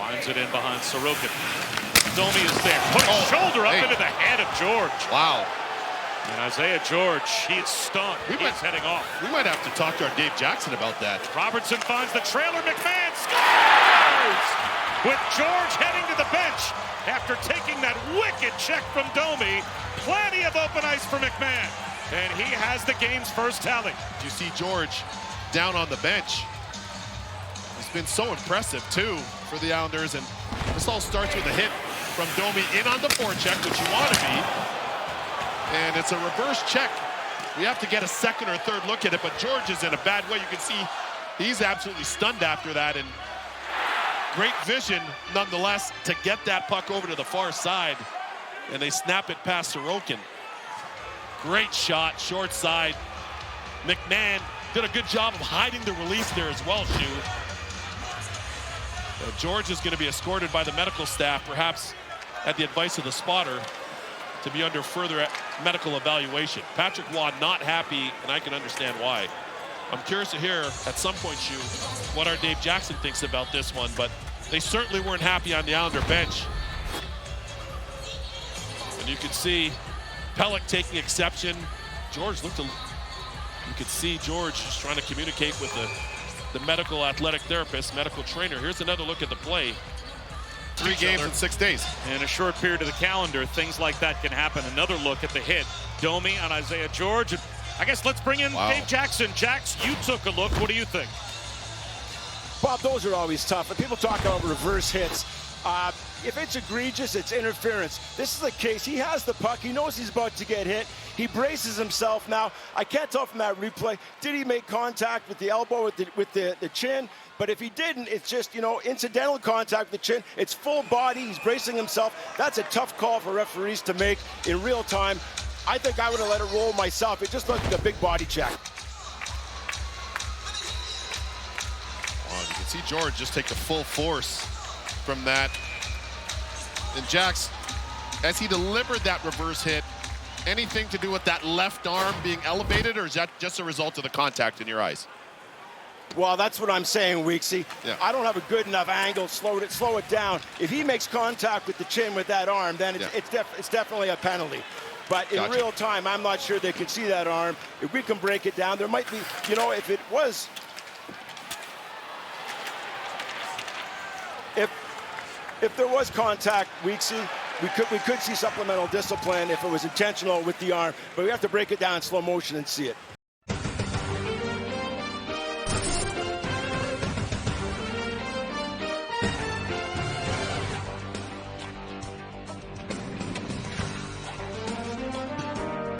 Finds it in behind Sorokin. Domi is there. Put his shoulder up into the head of George. Wow. And Isaiah George, he is stunned. He's heading off. We might have to talk to our Dave Jackson about that. Robertson finds the trailer. McMahon scores! With George heading to the bench after taking that wicked check from Domi. Plenty of open ice for McMahon. And he has the game's first tally. You see George down on the bench. He's been so impressive, too, for the Islanders. And this all starts with a hit from Domi in on the forecheck, which you want to be. And it's a reverse check. We have to get a second or third look at it, but George is in a bad way. You can see he's absolutely stunned after that. And great vision, nonetheless, to get that puck over to the far side. And they snap it past Sorokin. Great shot, short side. McMahon did a good job of hiding the release there as well, Shu. George is going to be escorted by the medical staff, perhaps at the advice of the spotter, to be under further medical evaluation. Patrick Waugh not happy, and I can understand why. I'm curious to hear at some point, Shu, what our Dave Jackson thinks about this one, but they certainly weren't happy on the Islander bench. And you can see Pelech taking exception. George looked you could see George just trying to communicate with the medical athletic therapist, medical trainer. Here's another look at the play. 3 games in 6 days. In a short period of the calendar, things like that can happen. Another look at the hit. Domi on Isaiah George. I guess let's bring in Dave Jackson. Jax, you took a look. What do you think? Bob, those are always tough. When people talk about reverse hits, if it's egregious, it's interference. This is the case. He has the puck. He knows he's about to get hit. He braces himself now. I can't tell from that replay, did he make contact with the elbow, with the chin? But if he didn't, it's just, incidental contact with the chin. It's full body. He's bracing himself. That's a tough call for referees to make in real time. I think I would have let it roll myself. It just looked like a big body check. You can see George just take the full force from that. And Jax, as he delivered that reverse hit, anything to do with that left arm being elevated, or is that just a result of the contact in your eyes? Well, that's what I'm saying, Weeksy. Yeah. I don't have a good enough angle. Slow it down. If he makes contact with the chin with that arm, then it's definitely a penalty. But in real time, I'm not sure they can see that arm. If we can break it down, there might be, if it was, if there was contact, Weeksy, we could see supplemental discipline if it was intentional with the arm. But we have to break it down in slow motion and see it.